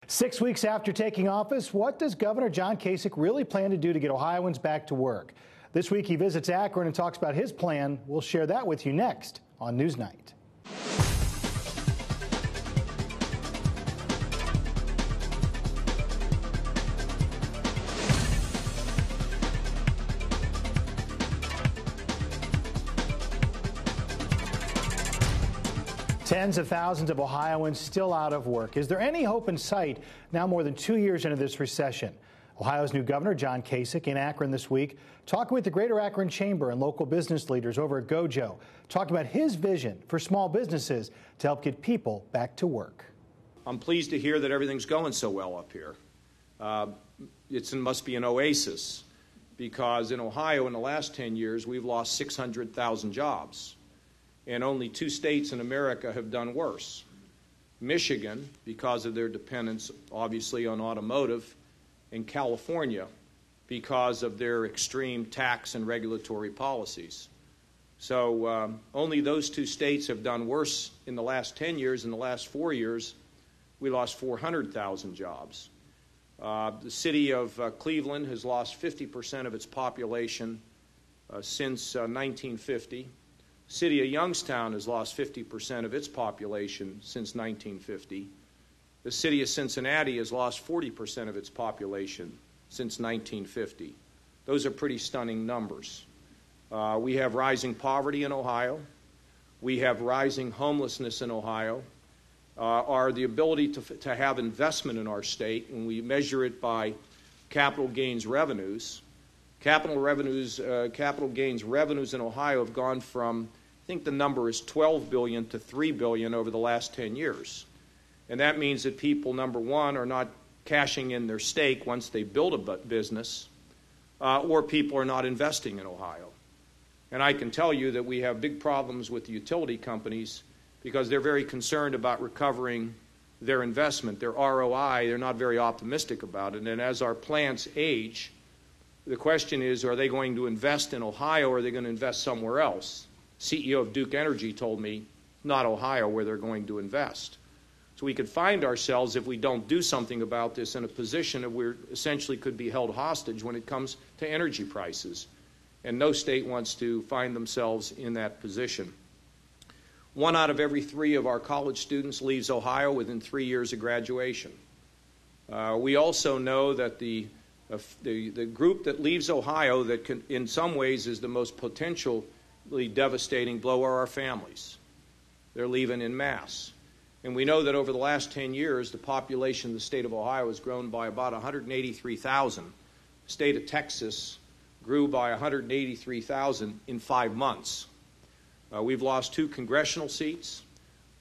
6 weeks after taking office, what does Governor John Kasich really plan to do to get Ohioans back to work? This week he visits Akron and talks about his plan. We'll share that with you next on NewsNite. Tens of thousands of Ohioans still out of work. Is there any hope in sight now more than 2 years into this recession? Ohio's new governor, John Kasich, in Akron this week, talking with the Greater Akron Chamber and local business leaders over at GOJO, talking about his vision for small businesses to help get people back to work. I'm pleased to hear that everything's going so well up here. It must be an oasis, because in Ohio in the last 10 years, we've lost 600,000 jobs. And only 2 states in America have done worse. Michigan, because of their dependence, obviously, on automotive, and California, because of their extreme tax and regulatory policies. So only those 2 states have done worse in the last 10 years. In the last 4 years, we lost 400,000 jobs. The city of Cleveland has lost 50% of its population since 1950. City of Youngstown has lost 50% of its population since 1950. The city of Cincinnati has lost 40% of its population since 1950. Those are pretty stunning numbers. We have rising poverty in Ohio. We have rising homelessness in Ohio. The ability to have investment in our state, when we measure it by capital gains revenues, capital gains revenues in Ohio have gone from, I think the number is $12 billion to $3 billion over the last 10 years. And that means that people, number one, are not cashing in their stake once they build a business, or people are not investing in Ohio. And I can tell you that we have big problems with the utility companies because they're very concerned about recovering their investment, their ROI. They're not very optimistic about it. And as our plants age, the question is, are they going to invest in Ohio or are they going to invest somewhere else? CEO of Duke Energy told me, not Ohio where they're going to invest. So we could find ourselves, if we don't do something about this, in a position of where essentially could be held hostage when it comes to energy prices. And no state wants to find themselves in that position. 1 out of every 3 of our college students leaves Ohio within 3 years of graduation. We also know that the group that leaves Ohio that can, in some ways is the most potentially devastating blow are our families. They're leaving en masse. And we know that over the last 10 years, the population of the state of Ohio has grown by about 183,000. The state of Texas grew by 183,000 in 5 months. We've lost 2 congressional seats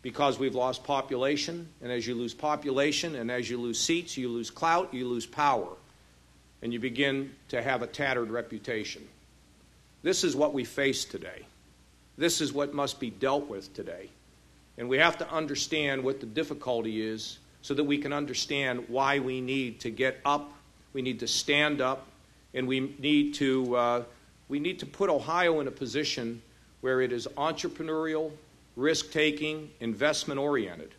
because we've lost population. And as you lose population and as you lose seats, you lose clout, you lose power. And you begin to have a tattered reputation. This is what we face today. This is what must be dealt with today. And we have to understand what the difficulty is so that we can understand why we need to get up, we need to stand up, and we need to put Ohio in a position where it is entrepreneurial, risk-taking, investment-oriented.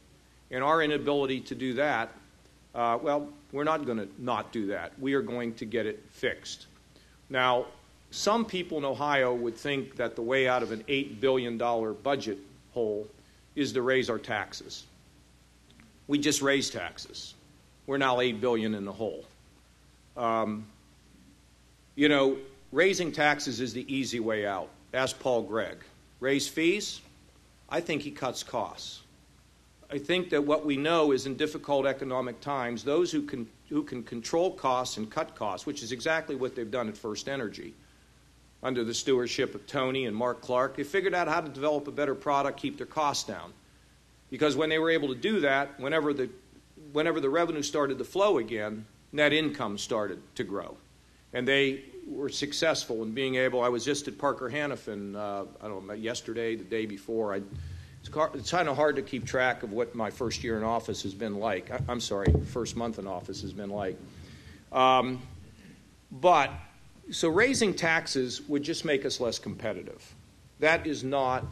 And our inability to do that, we're not going to not do that. We are going to get it fixed. Now, some people in Ohio would think that the way out of an $8 billion budget hole is to raise our taxes. We just raised taxes. We're now $8 billion in the hole. Raising taxes is the easy way out. Ask Paul Gregg. Raise fees? I think he cuts costs. I think that what we know is in difficult economic times, those who can control costs and cut costs, which is exactly what they've done at First Energy, under the stewardship of Tony and Mark Clark, they figured out how to develop a better product, keep their costs down. Because when they were able to do that, whenever the revenue started to flow again, net income started to grow. And they were successful in being able, I was just at Parker Hannifin, yesterday, the day before. It's kind of hard to keep track of what my first year in office has been like. First month in office has been like. So raising taxes would just make us less competitive. That is not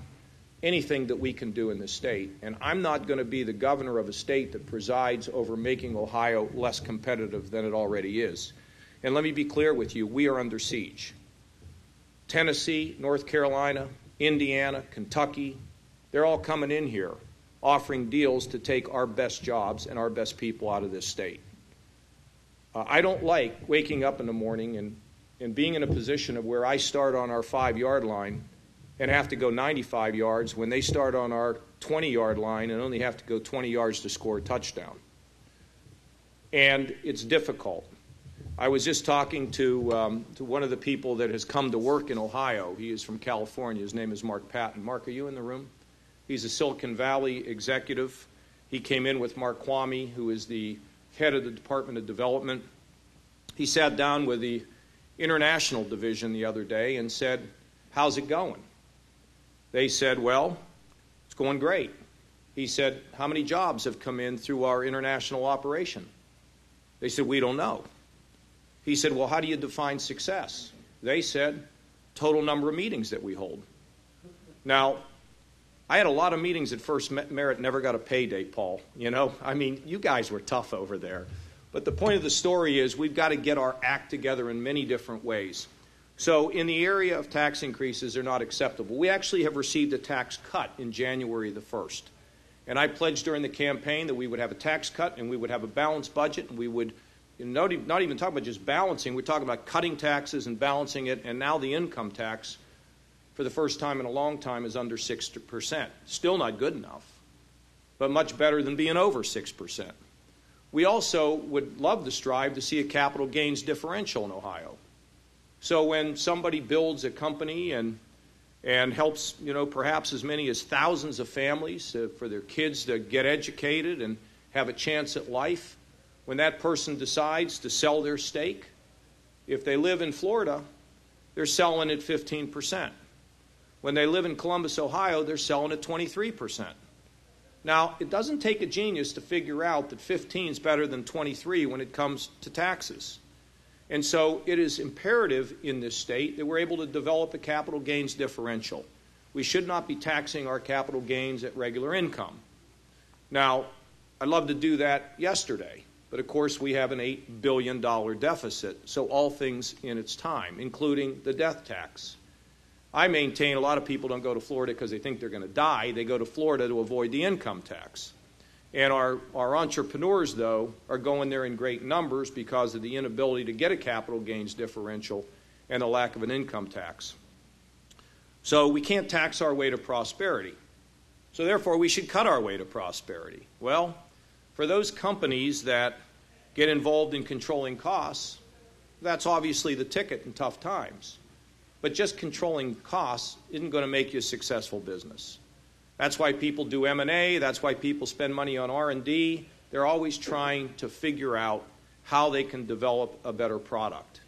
anything that we can do in this state. And I'm not going to be the governor of a state that presides over making Ohio less competitive than it already is. And let me be clear with you, we are under siege. Tennessee, North Carolina, Indiana, Kentucky, they're all coming in here offering deals to take our best jobs and our best people out of this state. I don't like waking up in the morning and being in a position of where I start on our 5-yard line and have to go 95 yards when they start on our 20-yard line and only have to go 20 yards to score a touchdown. And it's difficult. I was just talking to one of the people that has come to work in Ohio. He is from California. His name is Mark Patton. Mark, are you in the room? He's a Silicon Valley executive. He came in with Mark Kwame, who is the head of the Department of Development. He sat down with the international division the other day and said, how's it going? They said, well, it's going great. He said, how many jobs have come in through our international operation? They said, we don't know. He said, well, how do you define success? They said, total number of meetings that we hold. Now, I had a lot of meetings at First Merit, never got a pay date, Paul. You know, I mean, you guys were tough over there. But the point of the story is we've got to get our act together in many different ways. So in the area of tax increases, they're not acceptable. We actually have received a tax cut in January the 1st. And I pledged during the campaign that we would have a tax cut and we would have a balanced budget and we would not even talk about just balancing. We're talking about cutting taxes and balancing it, and now the income tax, for the first time in a long time, is under 6%. Still not good enough, but much better than being over 6%. We also would love to strive to see a capital gains differential in Ohio. So when somebody builds a company and helps, perhaps as many as thousands of families for their kids to get educated and have a chance at life, when that person decides to sell their stake, if they live in Florida, they're selling at 15%. When they live in Columbus, Ohio, they're selling at 23%. Now, it doesn't take a genius to figure out that 15 is better than 23 when it comes to taxes. And so it is imperative in this state that we're able to develop a capital gains differential. We should not be taxing our capital gains at regular income. Now, I'd love to do that yesterday, but of course we have an $8 billion deficit, so all things in its time, including the death tax. I maintain a lot of people don't go to Florida because they think they're going to die. They go to Florida to avoid the income tax. And our entrepreneurs, though, are going there in great numbers because of the inability to get a capital gains differential and the lack of an income tax. So we can't tax our way to prosperity. So therefore, we should cut our way to prosperity. Well, for those companies that get involved in controlling costs, that's obviously the ticket in tough times. But just controlling costs isn't going to make you a successful business. That's why people do M&A. That's why people spend money on R&D. They're always trying to figure out how they can develop a better product.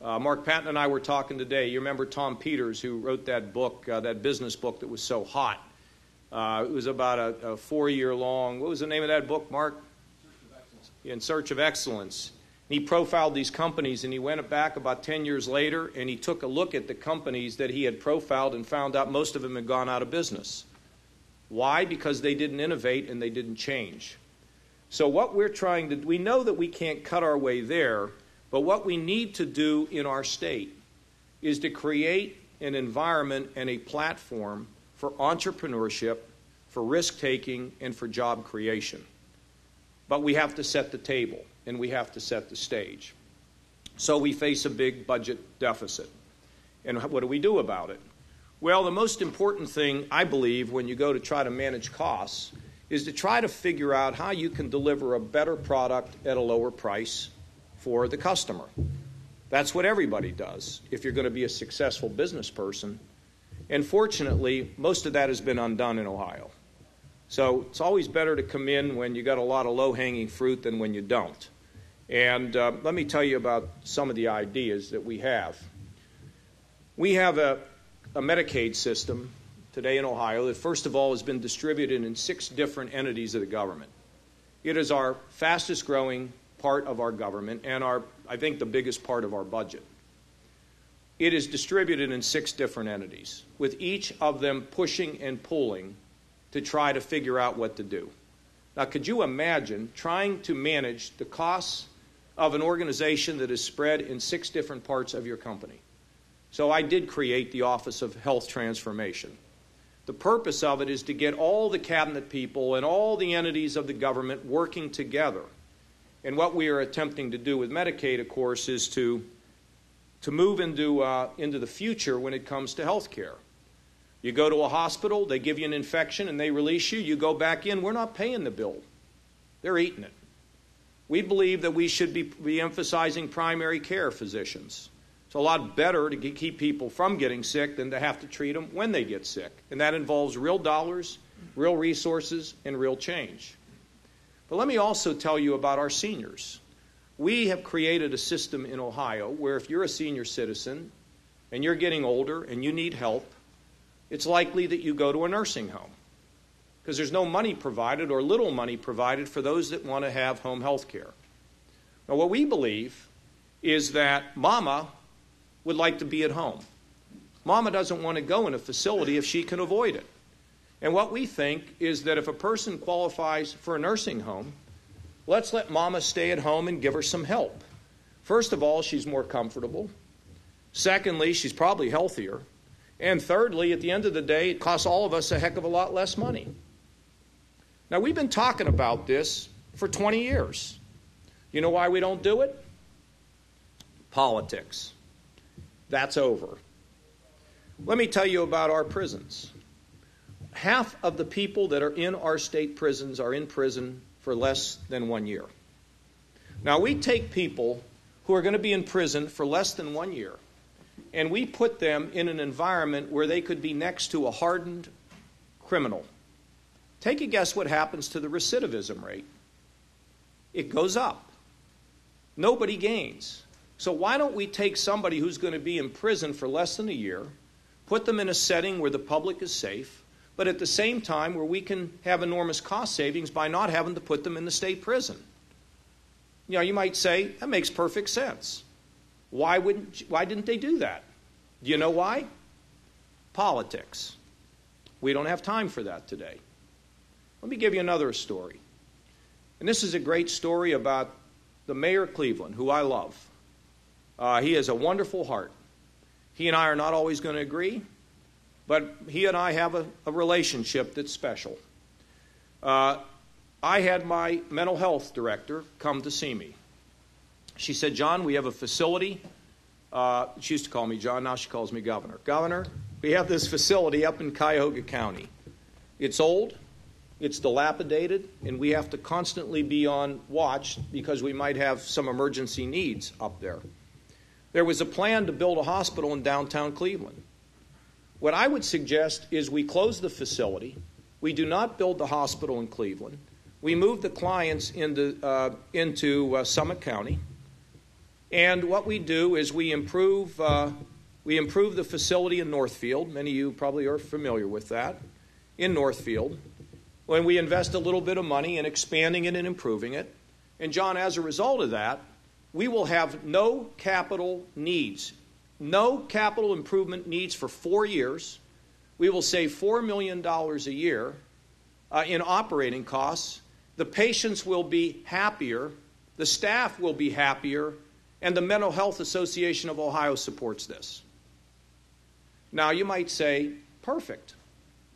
Mark Patton and I were talking today. You remember Tom Peters, who wrote that book, that business book that was so hot. It was about a 4-year-long, what was the name of that book, Mark? In Search of Excellence. He profiled these companies, and he went back about 10 years later, and he took a look at the companies that he had profiled and found out most of them had gone out of business. Why? Because they didn't innovate and they didn't change. So what we're trying to do, we know that we can't cut our way there, but what we need to do in our state is to create an environment and a platform for entrepreneurship, for risk-taking, and for job creation. But we have to set the table, and we have to set the stage. So we face a big budget deficit. And what do we do about it? Well, the most important thing, I believe, when you go to try to manage costs is to try to figure out how you can deliver a better product at a lower price for the customer. That's what everybody does if you're going to be a successful business person. And fortunately, most of that has been undone in Ohio. So it's always better to come in when you got a lot of low-hanging fruit than when you don't. And let me tell you about some of the ideas that we have. We have a Medicaid system today in Ohio that, first of all, has been distributed in 6 different entities of the government. It is our fastest growing part of our government and I think the biggest part of our budget. it is distributed in 6 different entities, with each of them pushing and pulling to try to figure out what to do. Now, could you imagine trying to manage the costs of an organization that is spread in 6 different parts of your company? So I did create the Office of Health Transformation. The purpose of it is to get all the cabinet people and all the entities of the government working together. And what we are attempting to do with Medicaid, of course, is to move into the future when it comes to health care. You go to a hospital, they give you an infection, and they release you. You go back in, we're not paying the bill. They're eating it. We believe that we should be emphasizing primary care physicians. It's a lot better to keep people from getting sick than to have to treat them when they get sick. And that involves real dollars, real resources, and real change. But let me also tell you about our seniors. We have created a system in Ohio where if you're a senior citizen and you're getting older and you need help, it's likely that you go to a nursing home because there's no money provided or little money provided for those that want to have home health care. Now, what we believe is that Mama would like to be at home. Mama doesn't want to go in a facility if she can avoid it. And what we think is that if a person qualifies for a nursing home, let's let Mama stay at home and give her some help. First of all, she's more comfortable. Secondly, she's probably healthier. And thirdly, at the end of the day, it costs all of us a heck of a lot less money. Now, we've been talking about this for 20 years. You know why we don't do it? Politics. That's over. Let me tell you about our prisons. Half of the people that are in our state prisons are in prison for less than 1 year. Now, we take people who are going to be in prison for less than 1 year, and we put them in an environment where they could be next to a hardened criminal. Take a guess what happens to the recidivism rate. It goes up. Nobody gains. So why don't we take somebody who's going to be in prison for less than a year, put them in a setting where the public is safe, but at the same time where we can have enormous cost savings by not having to put them in the state prison? You know, you might say, that makes perfect sense. Why didn't they do that? Do you know why? Politics. We don't have time for that today. Let me give you another story. And this is a great story about the mayor of Cleveland, who I love. He has a wonderful heart. He and I are not always going to agree, but he and I have a relationship that's special. I had my mental health director come to see me. She said, John, we have a facility. She used to call me John, now she calls me Governor. Governor, we have this facility up in Cuyahoga County. It's old, it's dilapidated, and we have to constantly be on watch because we might have some emergency needs up there. There was a plan to build a hospital in downtown Cleveland. What I would suggest is we close the facility. We do not build the hospital in Cleveland. We move the clients into Summit County. And what we do is we improve the facility in Northfield. Many of you probably are familiar with that, in Northfield. When we invest a little bit of money in expanding it and improving it. And John, as a result of that, we will have no capital needs, no capital improvement needs for 4 years. We will save $4 million a year in operating costs. The patients will be happier, the staff will be happier, and the Mental Health Association of Ohio supports this. Now, you might say, perfect.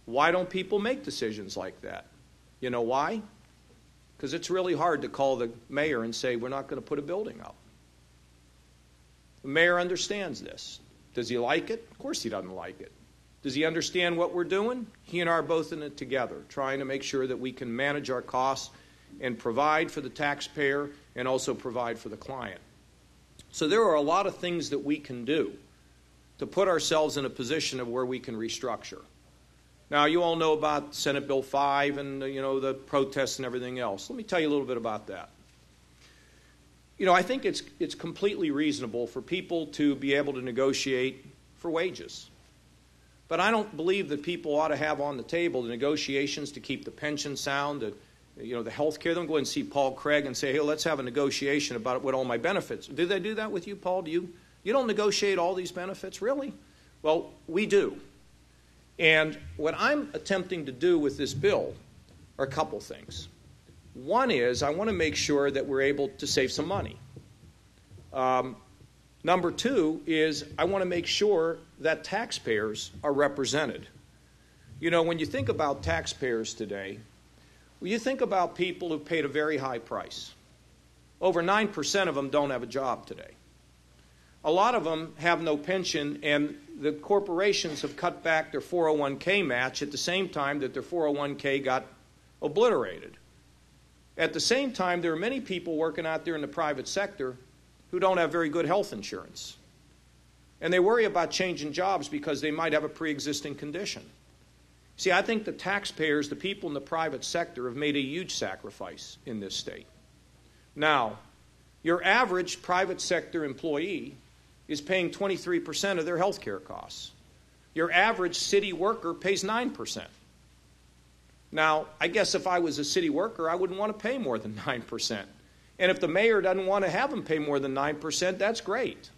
Why don't people make decisions like that? You know why? Because it's really hard to call the mayor and say, we're not going to put a building up. The mayor understands this. Does he like it? Of course he doesn't like it. Does he understand what we're doing? He and I are both in it together, trying to make sure that we can manage our costs and provide for the taxpayer and also provide for the client. So there are a lot of things that we can do to put ourselves in a position of where we can restructure. Now, you all know about Senate Bill 5 and, the protests and everything else. Let me tell you a little bit about that. I think it's completely reasonable for people to be able to negotiate for wages. But I don't believe that people ought to have on the table the negotiations to keep the pension sound, the health care. Don't go and see Paul Craig and say, hey, let's have a negotiation about what all my benefits. Do they do that with you, Paul? Do you You don't negotiate all these benefits, really? Well, we do. And what I'm attempting to do with this bill are a couple things. One is I want to make sure that we're able to save some money. Number two is I want to make sure that taxpayers are represented. You know, when you think about taxpayers today, well, you think about people who paid a very high price. Over 9% of them don't have a job today. A lot of them have no pension, and the corporations have cut back their 401k match at the same time that their 401k got obliterated. At the same time, there are many people working out there in the private sector who don't have very good health insurance. And they worry about changing jobs because they might have a pre-existing condition. See, I think the taxpayers, the people in the private sector, have made a huge sacrifice in this state. Now, your average private sector employee is paying 23% of their health care costs. Your average city worker pays 9%. Now, I guess if I was a city worker, I wouldn't want to pay more than 9%. And if the mayor doesn't want to have them pay more than 9%, that's great.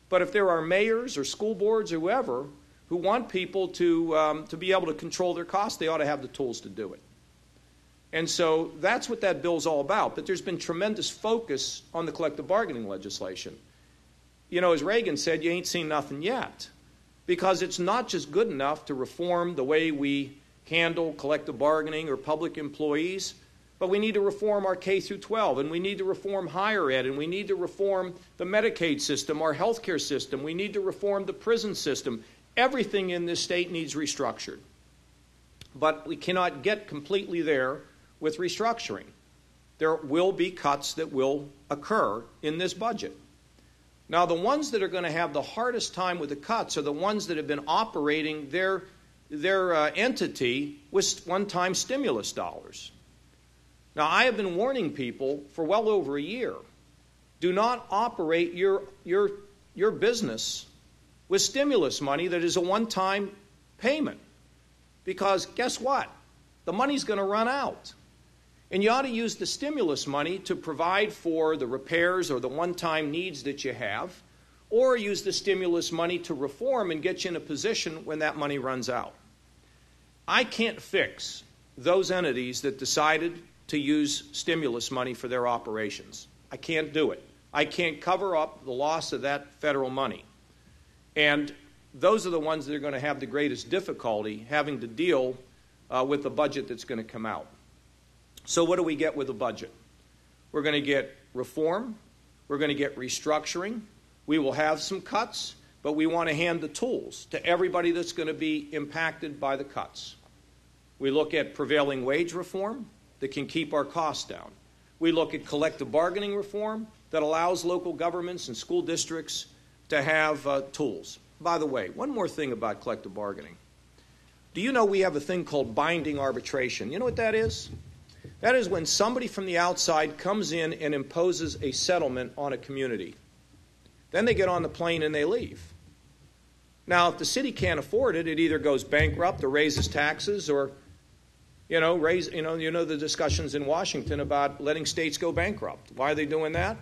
But if there are mayors or school boards or whoever who want people to be able to control their costs, they ought to have the tools to do it. And so that's what that bill's all about. But there's been tremendous focus on the collective bargaining legislation. You know, as Reagan said, you ain't seen nothing yet. Because it's not just good enough to reform the way we handle collective bargaining or public employees, but we need to reform our K through 12, and we need to reform higher ed, and we need to reform the Medicaid system, our health care system. We need to reform the prison system. Everything in this state needs restructured. But we cannot get completely there with restructuring. There will be cuts that will occur in this budget. Now, the ones that are going to have the hardest time with the cuts are the ones that have been operating their entity with one-time stimulus dollars. Now, I have been warning people for well over a year, do not operate your business with stimulus money that is a one-time payment. Because guess what? The money's going to run out. And you ought to use the stimulus money to provide for the repairs or the one-time needs that you have, or use the stimulus money to reform and get you in a position when that money runs out. I can't fix those entities that decided to use stimulus money for their operations. I can't do it. I can't cover up the loss of that federal money. And those are the ones that are going to have the greatest difficulty having to deal with the budget that's going to come out. So what do we get with the budget? We're going to get reform. We're going to get restructuring. We will have some cuts, but we want to hand the tools to everybody that's going to be impacted by the cuts. We look at prevailing wage reform that can keep our costs down. We look at collective bargaining reform that allows local governments and school districts to have tools. By the way, one more thing about collective bargaining. Do you know we have a thing called binding arbitration? You know what that is? That is when somebody from the outside comes in and imposes a settlement on a community. Then they get on the plane and they leave. Now, if the city can't afford it, it either goes bankrupt or raises taxes or you know the discussions in Washington about letting states go bankrupt. Why are they doing that?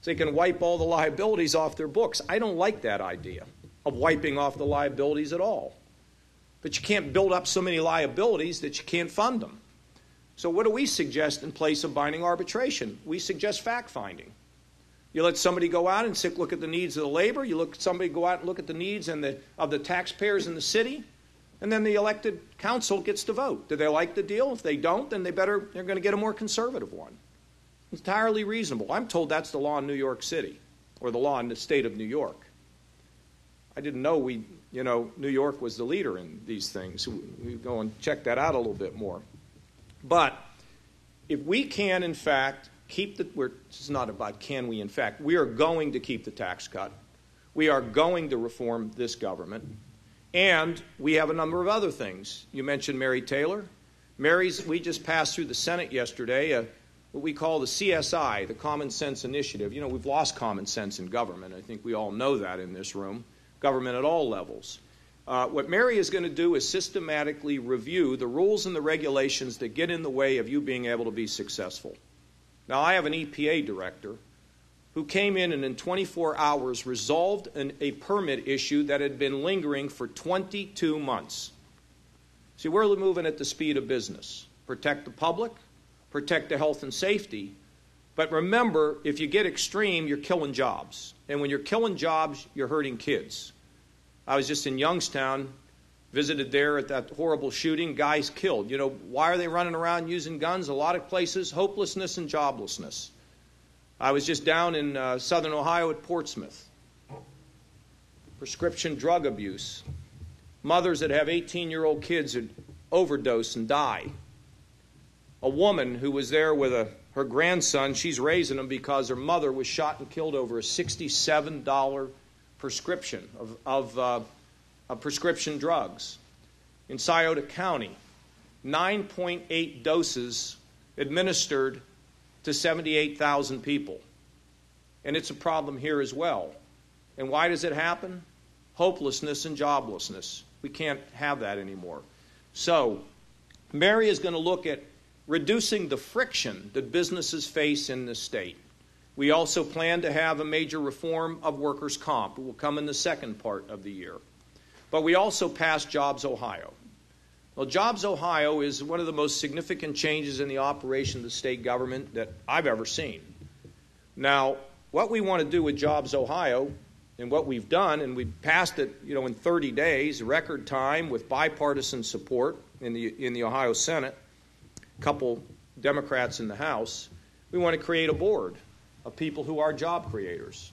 So they can wipe all the liabilities off their books. I don't like that idea of wiping off the liabilities at all. But you can't build up so many liabilities that you can't fund them. So what do we suggest in place of binding arbitration? We suggest fact-finding. You let somebody go out and look at the needs of the labor. You let somebody go out and look at the needs of the taxpayers in the city. And then the elected council gets to vote. Do they like the deal? If they don't, then they're going to get a more conservative one. It's entirely reasonable. I'm told that's the law in New York City, or the law in the state of New York. I didn't know New York was the leader in these things. We go and check that out a little bit more. But if we can, in fact, this is not about can we, in fact, we are going to keep the tax cut. We are going to reform this government. And we have a number of other things. You mentioned Mary Taylor. We just passed through the Senate yesterday what we call the CSI, the Common Sense Initiative. You know, we've lost common sense in government. I think we all know that in this room. Government at all levels. What Mary is going to do is systematically review the rules and the regulations that get in the way of you being able to be successful. Now, I have an EPA director who came in and in 24 hours resolved a permit issue that had been lingering for 22 months. See, we're moving at the speed of business. Protect the public, protect the health and safety, but remember, if you get extreme, you're killing jobs. And when you're killing jobs, you're hurting kids. I was just in Youngstown, visited there at that horrible shooting, guys killed. You know, why are they running around using guns? A lot of places, hopelessness and joblessness. I was just down in southern Ohio at Portsmouth. Prescription drug abuse. Mothers that have 18-year-old kids that overdose and die. A woman who was there with her grandson, she's raising him because her mother was shot and killed over a $67 prescription of prescription drugs. In Scioto County, 9.8 doses administered to 78,000 people. And it's a problem here as well. And why does it happen? Hopelessness and joblessness. We can't have that anymore. So, Mary is going to look at reducing the friction that businesses face in this state. We also plan to have a major reform of workers' comp. It will come in the second part of the year. But we also passed JobsOhio. Well, JobsOhio is one of the most significant changes in the operation of the state government that I've ever seen. Now, what we want to do with JobsOhio and what we've done, and we passed it, in 30 days, record time with bipartisan support in the Ohio Senate, a couple Democrats in the House. We want to create a board of people who are job creators.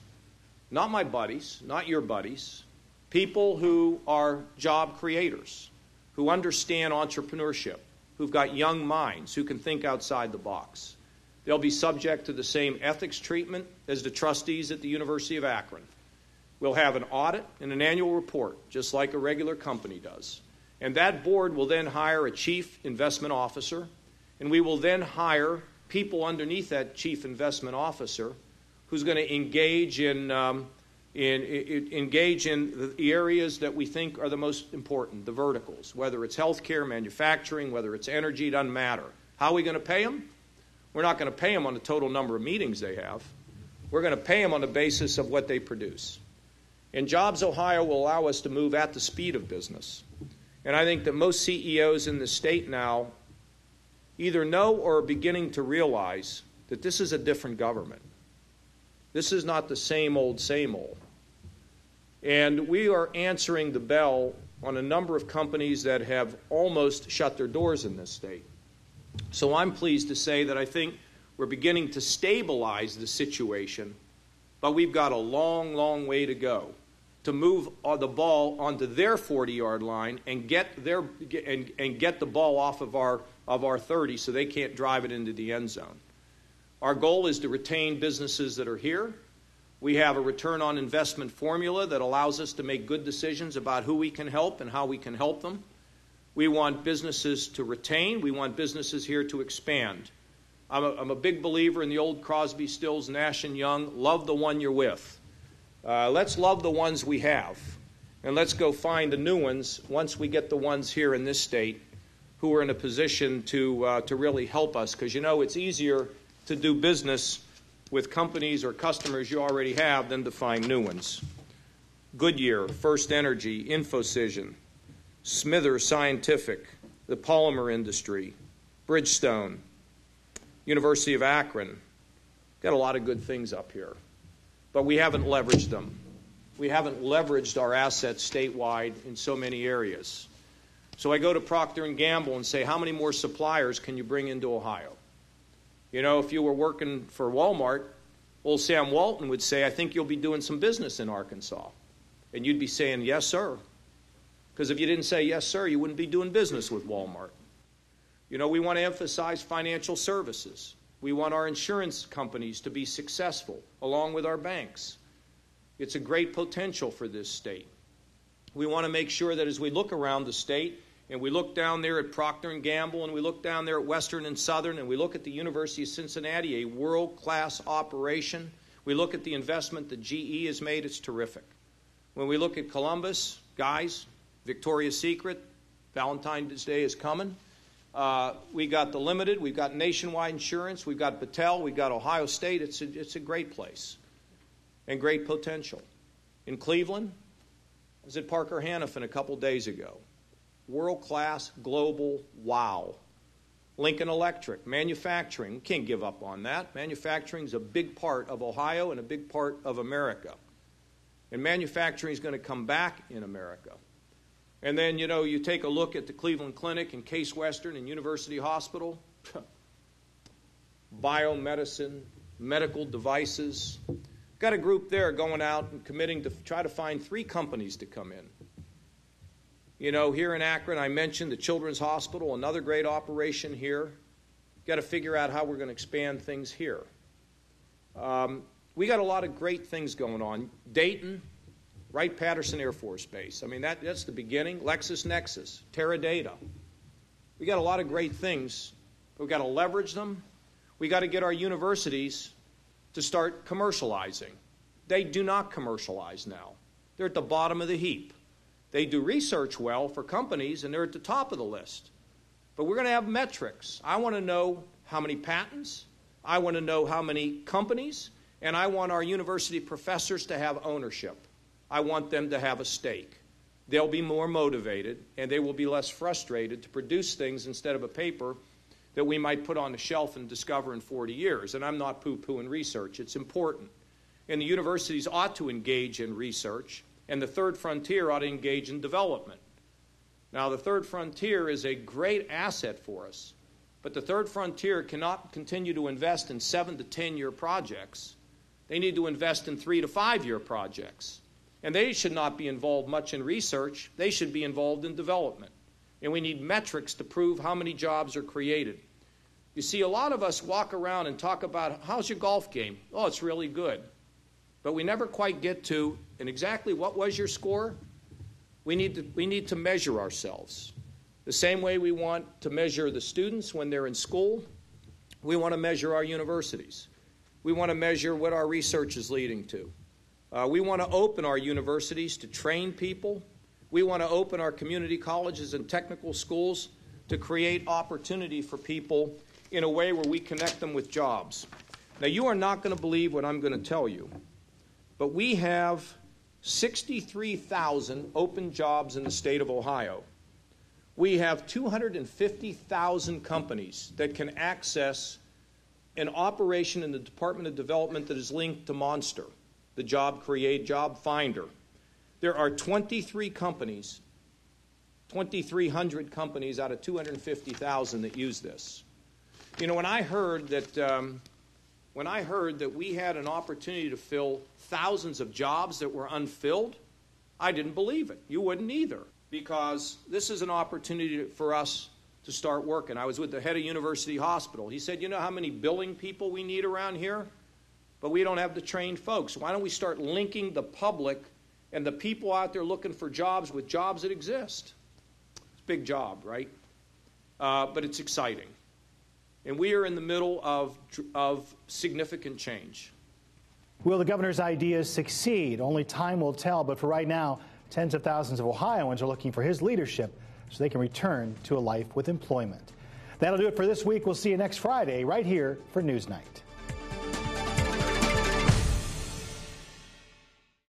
Not my buddies, not your buddies, people who are job creators, who understand entrepreneurship, who've got young minds, who can think outside the box. They'll be subject to the same ethics treatment as the trustees at the University of Akron. We'll have an audit and an annual report, just like a regular company does. And that board will then hire a chief investment officer, and we will then hire people underneath that chief investment officer who's going to engage in the areas that we think are the most important, the verticals, whether it's healthcare, manufacturing, whether it's energy, doesn't matter. How are we going to pay them? We're not going to pay them on the total number of meetings they have. We're going to pay them on the basis of what they produce. And JobsOhio will allow us to move at the speed of business. And I think that most CEOs in the state now either know or are beginning to realize that this is a different government. This is not the same old, same old. And we are answering the bell on a number of companies that have almost shut their doors in this state. So I'm pleased to say that I think we're beginning to stabilize the situation, but we've got a long, long way to go to move the ball onto their 40-yard line and get the ball off of our 30 so they can't drive it into the end zone. Our goal is to retain businesses that are here. We have a return on investment formula that allows us to make good decisions about who we can help and how we can help them. We want businesses to retain. We want businesses here to expand. I'm a big believer in the old Crosby, Stills, Nash & Young, love the one you're with. Let's love the ones we have, and let's go find the new ones once we get the ones here in this state who are in a position to really help us, because, it's easier to do business with companies or customers you already have than to find new ones. Goodyear, First Energy, Infocision, Smithers Scientific, the polymer industry, Bridgestone, University of Akron. Got a lot of good things up here, but we haven't leveraged them. We haven't leveraged our assets statewide in so many areas. So I go to Procter & Gamble and say, how many more suppliers can you bring into Ohio? If you were working for Walmart, old Sam Walton would say, I think you'll be doing some business in Arkansas. And you'd be saying, yes, sir. Because if you didn't say yes, sir, you wouldn't be doing business with Walmart. We want to emphasize financial services. We want our insurance companies to be successful, along with our banks. It's a great potential for this state. We want to make sure that as we look around the state, and we look down there at Procter & Gamble, and we look down there at Western and Southern, and we look at the University of Cincinnati, a world-class operation. We look at the investment that GE has made. It's terrific. When we look at Columbus, guys, Victoria's Secret, Valentine's Day is coming. We got the Limited. We've got Nationwide Insurance. We've got Battelle. We've got Ohio State. It's a great place. and great potential. In Cleveland, I was at Parker Hannifin a couple days ago. World-class, global, wow. Lincoln Electric, manufacturing, can't give up on that. Manufacturing is a big part of Ohio and a big part of America. And manufacturing is going to come back in America. And then, you take a look at the Cleveland Clinic and Case Western and University Hospital. Biomedicine, medical devices. Got a group there going out and committing to try to find 3 companies to come in. Here in Akron, I mentioned the Children's Hospital, another great operation here. Got to figure out how we're going to expand things here. We got a lot of great things going on. Dayton, Wright-Patterson Air Force Base. I mean, that's the beginning. LexisNexis, Teradata. We got a lot of great things. We've got to leverage them. We got to get our universities to start commercializing. They do not commercialize now. They're at the bottom of the heap. They do research well for companies, and they're at the top of the list. But we're going to have metrics. I want to know how many patents. I want to know how many companies. And I want our university professors to have ownership. I want them to have a stake. They'll be more motivated, and they will be less frustrated to produce things instead of a paper that we might put on the shelf and discover in 40 years. And I'm not poo-pooing research. It's important. And the universities ought to engage in research, and the third frontier ought to engage in development. Now, the third frontier is a great asset for us, but the third frontier cannot continue to invest in 7 to 10-year projects. They need to invest in 3 to 5-year projects. And they should not be involved much in research. They should be involved in development. And we need metrics to prove how many jobs are created. You see, a lot of us walk around and talk about, how's your golf game? Oh, it's really good. But we never quite get to, and exactly what was your score? We need to measure ourselves. The same way we want to measure the students when they're in school, we want to measure our universities. We want to measure what our research is leading to. We want to open our universities to train people. We want to open our community colleges and technical schools to create opportunity for people in a way where we connect them with jobs. Now, you are not going to believe what I'm going to tell you, but we have 63,000 open jobs in the state of Ohio. We have 250,000 companies that can access an operation in the Department of Development that is linked to Monster, the Job Finder. There are 23 companies, 2,300 companies out of 250,000 that use this. When I heard that we had an opportunity to fill thousands of jobs that were unfilled, I didn't believe it. You wouldn't either, because this is an opportunity for us to start working. I was with the head of University Hospital. He said, you know how many billing people we need around here? But we don't have the trained folks. Why don't we start linking the public and the people out there looking for jobs with jobs that exist? It's a big job, right? But it's exciting. And we are in the middle of significant change. Will the governor's ideas succeed? Only time will tell, but for right now, tens of thousands of Ohioans are looking for his leadership so they can return to a life with employment. That'll do it for this week. We'll see you next Friday right here for NewsNite.